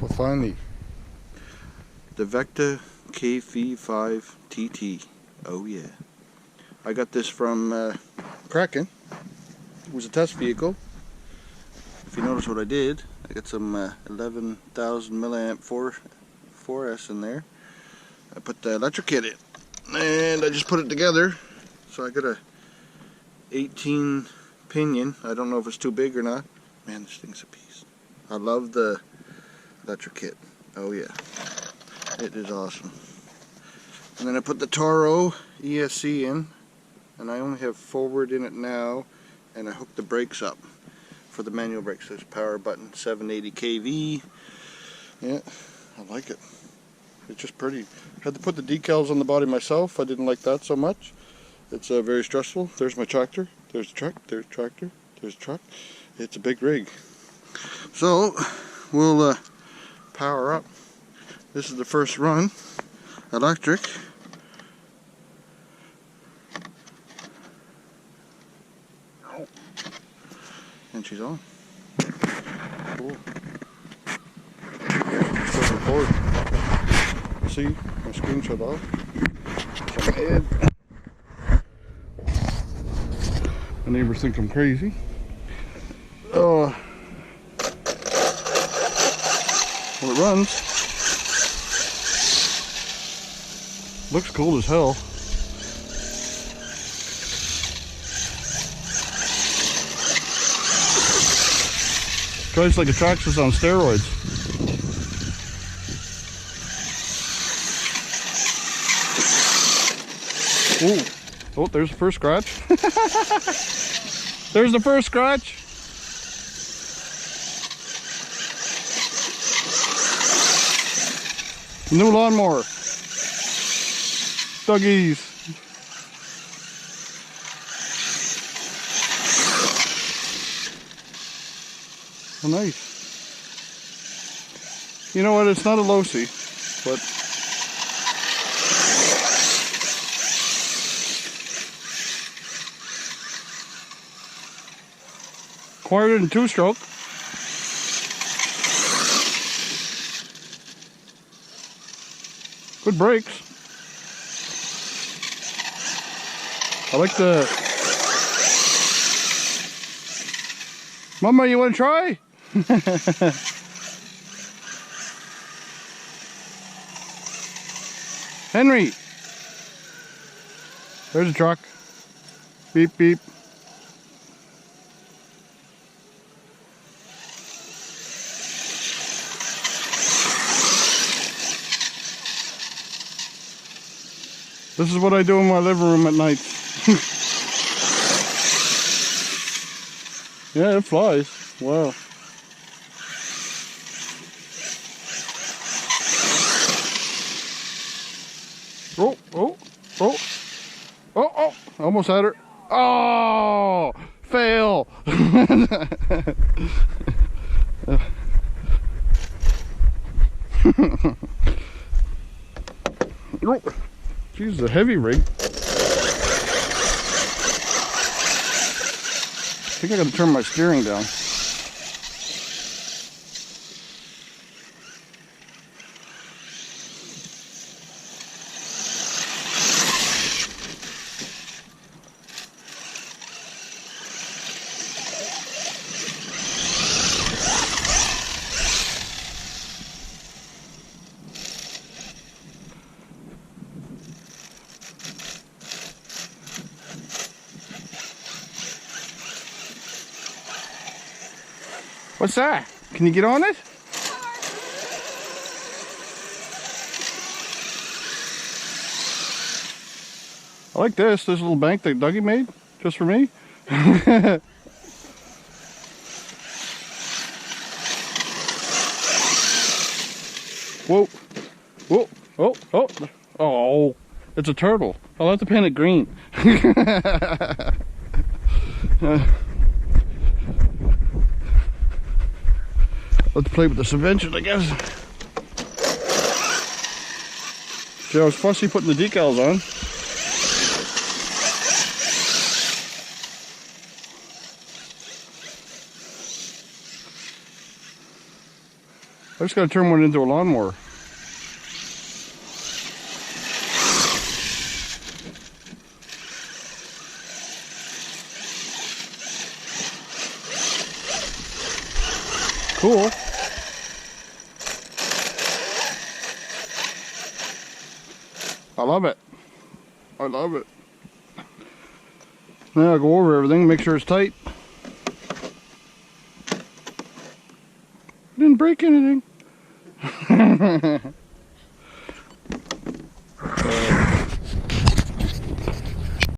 with finally The Vecta KV5 TT. Oh yeah. I got this from Kraken. It was a test vehicle. If you notice what I did, I got some 11,000 milliamp 4S in there. I put the electric kit in and I just put it together. So I got a 18 pinion. I don't know if it's too big or not. Man, this thing's a piece. I love the electric kit. Oh yeah. It is awesome. And then I put the Toro ESC in, and I only have forward in it now, and I hooked the brakes up for the manual brakes. There's a power button, 780 kV. Yeah, I like it. It's just pretty. I had to put the decals on the body myself. I didn't like that so much. It's very stressful. There's my tractor. There's the truck. There's the tractor. There's the truck. It's a big rig. So we'll power up. This is the first run, electric. And she's on. Cool. Still record. See my screenshot off. It's on my head. My neighbors think I'm crazy. Well, it runs. Looks cool as hell. Drives like a Traxxas on steroids. Ooh. Oh, there's the first scratch. There's the first scratch. New lawnmower. Duggies. Oh, nice. You know what? It's not a low-C, but acquired it in 2-stroke. Good brakes. I like the... Mama, you want to try? Henry! There's a truck. Beep, beep. This is what I do in my living room at night. Yeah, it flies. Wow. Oh, oh, oh. Oh, oh. Almost had her. Oh! Fail! Oh. She's a heavy rig. I think I gotta turn my steering down. What's that? Can you get on it? I like this little bank that Dougie made just for me. Whoa, whoa, oh, oh, oh, it's a turtle. I'll have to paint it green. Let's play with this eventually, I guess. See, I was fussy putting the decals on. I just got to turn one into a lawnmower. Cool. I love it. I love it. Now I'll go over everything, make sure it's tight. Didn't break anything.